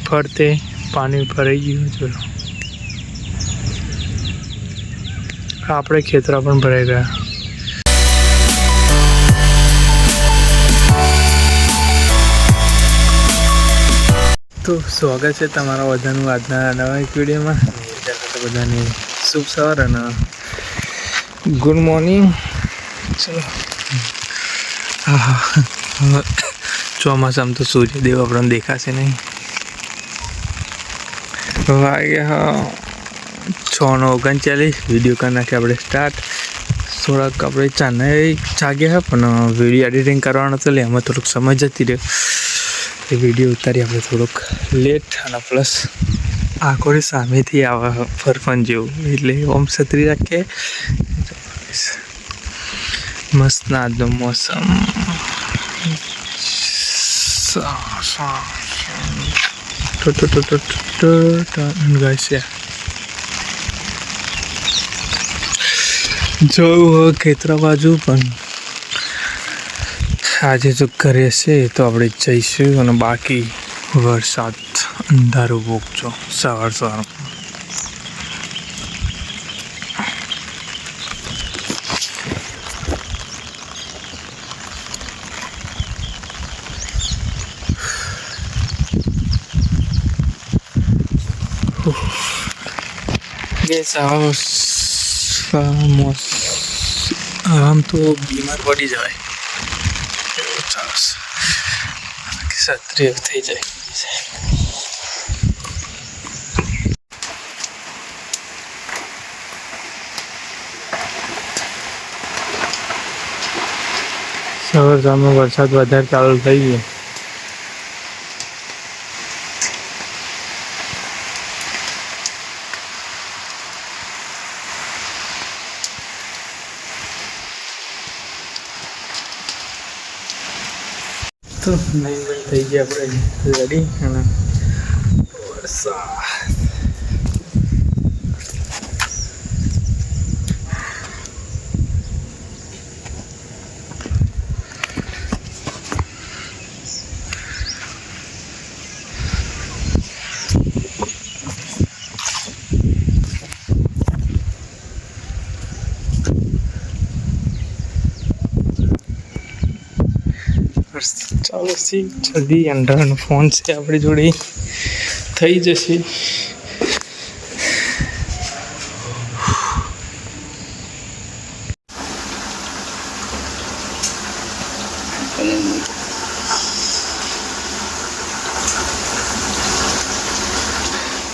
ફરતે પાણી ભરાઈ ગયું. ચલો આપણે ખેતરા પણ ભરાઈ ગયા. તો સ્વાગત છે તમારા બધાનું આજના નવા એક વિડીયોમાં. બધાને શુભ સવાર અને ગુડ મોર્નિંગ. ચલો હા ચોમાસામાં તો સૂર્યદેવ આપણને દેખાશે નહીં. વાગ્યા 6:39. વિડીયો કરી નાખીએ આપણે સ્ટાર્ટ. થોડાક આપણે ચાને જાગ્યા પણ વિડીયો એડિટિંગ કરવાનો હતો એટલે એમાં થોડુંક સમય જતી રહ્યો. એ વિડીયો ઉતારી આપણે થોડુંક લેટ અને પ્લસ આંખોની સામેથી આવે ફરફન જેવું એટલે ઓમ છત્રી રાખીએ. મસ્ત આજનો મોસમ ગાય જોયું ખેતરા બાજુ પણ આજે જો ઘરે છે તો આપણે જઈશું. અને બાકી વરસાદ અંધારું ભોગજો સવાર સવારમાં. આમ તો બીમાર પડી જવાય. ચાલો સત્રિય થઈ જાય. સવાર સામે વરસાદ વધારે ચાલુ થઈ ગયો. તો નહીં થઈ ગયા આપણે રેડી. અને વરસાદ ચાલો સી જલ્દી એન્ડ્રોઈડનો ફોન છે આપણી જોડે થઈ જશે.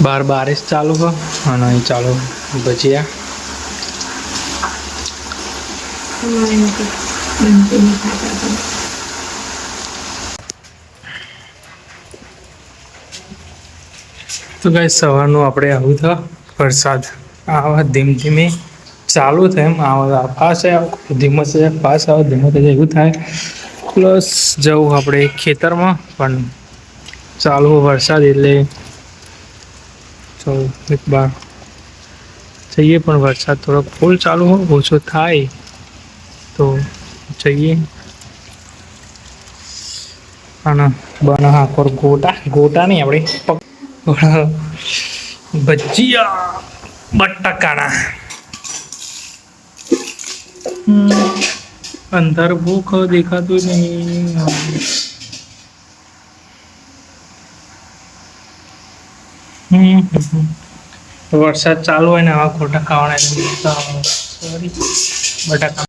બાર બારિશ ચાલુ હો અને અહીં ચાલો ભજીયા. તો ગાઈસ સવારનું આપણે આવું થાય વરસાદ આવા ધીમે ધીમે ચાલુ થાય. એમ આવા ફાસ્ટ આવે ધીમો છે, ફાસ્ટ આવે ધીમો થાય એવું થાય. પ્લસ જવું આપણે ખેતરમાં પણ ચાલુ વરસાદ એટલે ચાલો એક બાર જઈએ. પણ વરસાદ થોડોક ફૂલ ચાલુ હોય ઓછો થાય તો જઈએ. અને બના હા પર ગોટા નહીં આપણે ભજીયા બટાકાના. અંદર ભૂખ દેખાતું નહીં. વરસાદ ચાલુ હોય ને આવા ખોટા ખાવાના. સોરી બટાકા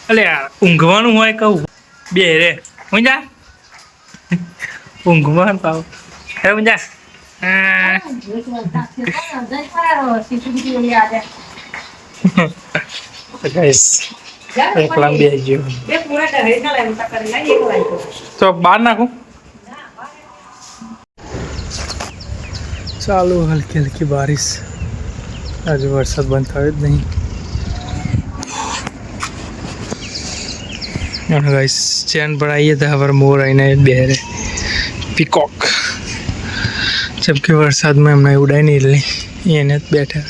અલે ઊંઘવાનું હોય કહું બે રે ઊંઝા ઊંઘવાનું પાવ હે ઊંઝા. એકલા બે ગયો તો બહાર નાખું. ચાલુ હલકી હલકી બારિશ. આજે વરસાદ બંધ થયો જ નહીં. અને ગાઈસ ચેન પર આવીએ તો હવે મોર આવીને બેરે પીકોક. જેમ કે વરસાદમાં એમને ઉડાય નહીં એટલે એને જ બેઠા.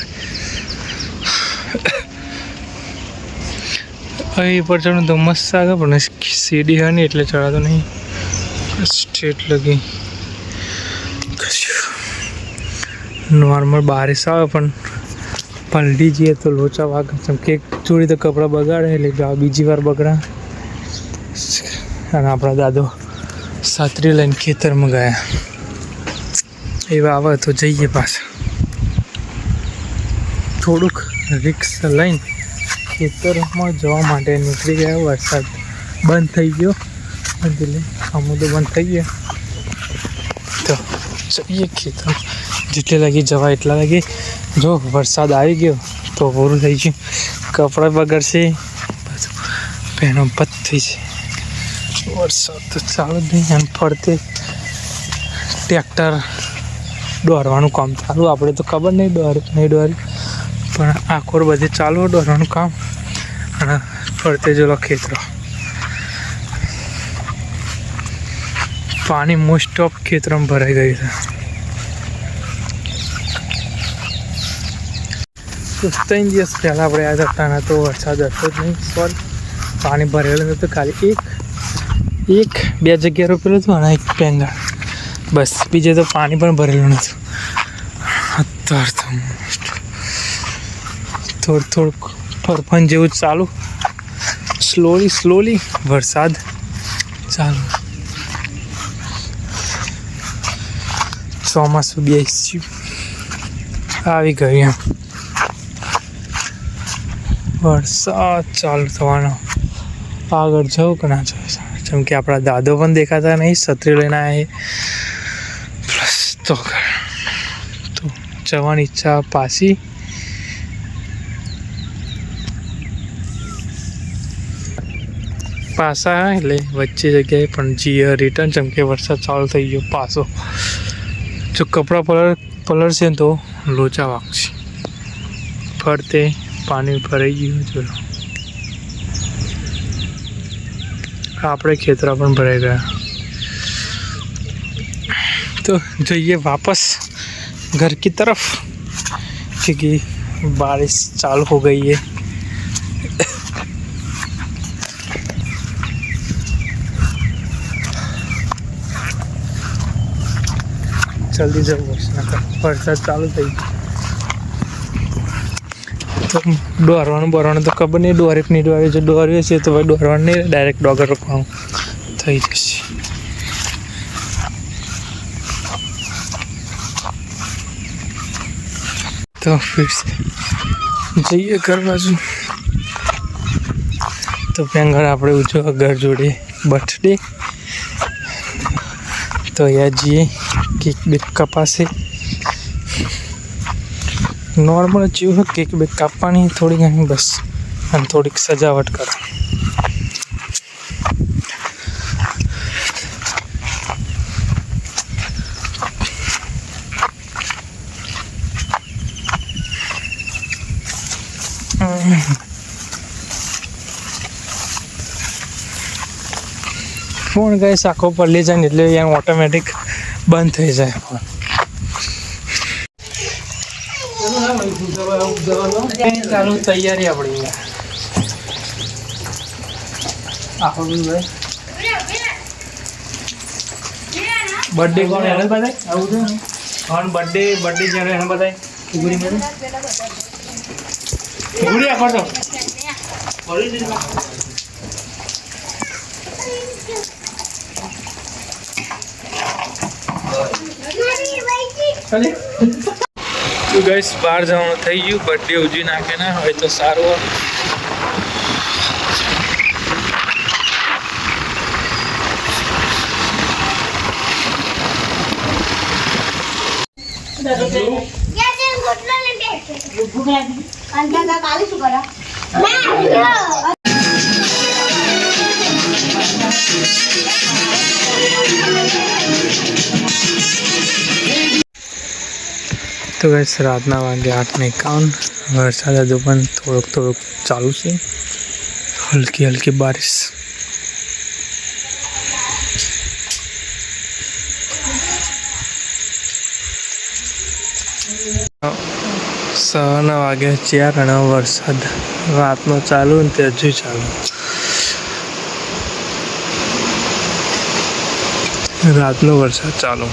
અહીં પર ચડું તો મસ્ત લાગે પણ સીડી है नहीं એટલે ચડાતો નહીં સ્ટ્રેટ લગી નોર્મલ બારિશ આવે પણ પલટી જઈએ તો લોચા વાગે જેમ કે એક જોડી તો કપડાં બગાડે એટલે બીજી વાર બગડા અને આપણા દાદો છત્રી લઈને ખેતરમાં ગયા એવા આવે તો જઈએ પાછા થોડુંક રિક્સ લઈને ખેતરમાં જવા માટે નીકળી ગયા વરસાદ બંધ થઈ ગયો એટલે અમુક તો બંધ થઈ ગયા તો જઈએ ખેતર જેટલે લાગી જવા એટલા લાગી જો વરસાદ આવી ગયો તો પૂરું થઈ ગયું કપડાં બગડશે પેનો પત થઈ છે વરસાદ તો ચાલુ જ નહીં અને ફરતે ટ્રેક્ટર દોરવાનું કામ ચાલુ આપણે તો ખબર નહીં નહીં દોરી પણ આખોર બધે ચાલુ દોરવાનું કામ અને ફરતે જો ખેતરો પાણી મોસ્ટ ઓફ ખેતરમાં ભરાઈ ગયું છે તો 3 દિવસ પહેલાં આપણે યાદ હતા તો વરસાદ હતો જ નહીં સોરી પાણી ભરેલું હતું ખાલી એક બે જગ્યાએ રોપેલું હતું અને એક પેંગા બસ બીજે તો પાણી પણ ભરેલું નહોતું અત્યારે તો થોડુંક ફરફન જેવું ચાલુ સ્લોલી વરસાદ ચાલુ ચોમાસું બેસ્યું આવી ગયું એમ વરસાદ ચાલુ થવાનો આગળ જવું કે ના જવું જેમ કે આપણા દાદો પણ દેખાતા નહીં છત્રી લઈને આવ્યા પ્લસ તો જવાની ઈચ્છા પાછી પાછા એટલે વચ્ચે જગ્યાએ પણ જીએ રિટર્ન જેમ કે વરસાદ ચાલુ થઈ ગયો પાછો જો કપડાં પલળશે તો લોચા વાગશે ફરતે પાણી ભરાઈ ગયું જો આપણે ખેતરા પણ ભરાઈ ગયા તો જઈએ वापस घर की तरफ क्योंकि बारिश चालू हो गई है जल्दी जब वरसाद चालू थी तो દોરવાનું તો ખબર નહીં દોરે કે નહીં દોરે જો દોર્યું છે તો ભાઈ દોરવાનું નહીં ડાયરેક્ટ ડોગર રોકવાનું થઈ જશે તો ફિર જઈએ ઘર બાજુ તો પેંગળ આપણે ઉજવવા ઘર જોડે બર્થડે તો અહીંયા જઈએ કેક બેક કપાશે નોર્મલ જેવું કેક બેક કાપવાની થોડી ઘણી બસ અને થોડીક સજાવટ કરો ફોન ગાઈસ આખો પલ્લી જાય ને એટલે અહીંયા ઓટોમેટિક બંધ થઈ જાય ફોન ચાલુ તૈયારી આપણી બર્થડે કોણ એને બતાય આવું છે કોણ બર્થડે જ્યારે એને બતાય ઉગડી મેં ઉગડી આખો તો તો ગાઈસ બહાર જવાનું થઈ ગયું બર્થડે ઉજવી નાખે ને હવે તો સારું तो गाइस रातना वागे 8:51 वरसाद हजू पण थोड़ोक चालू है हल्की हल्की बारिश સવારના વાગ્યા 4 અને વરસાદ રાતનો ચાલુ ને તે હજુ ચાલુ. રાતનો વરસાદ ચાલુ.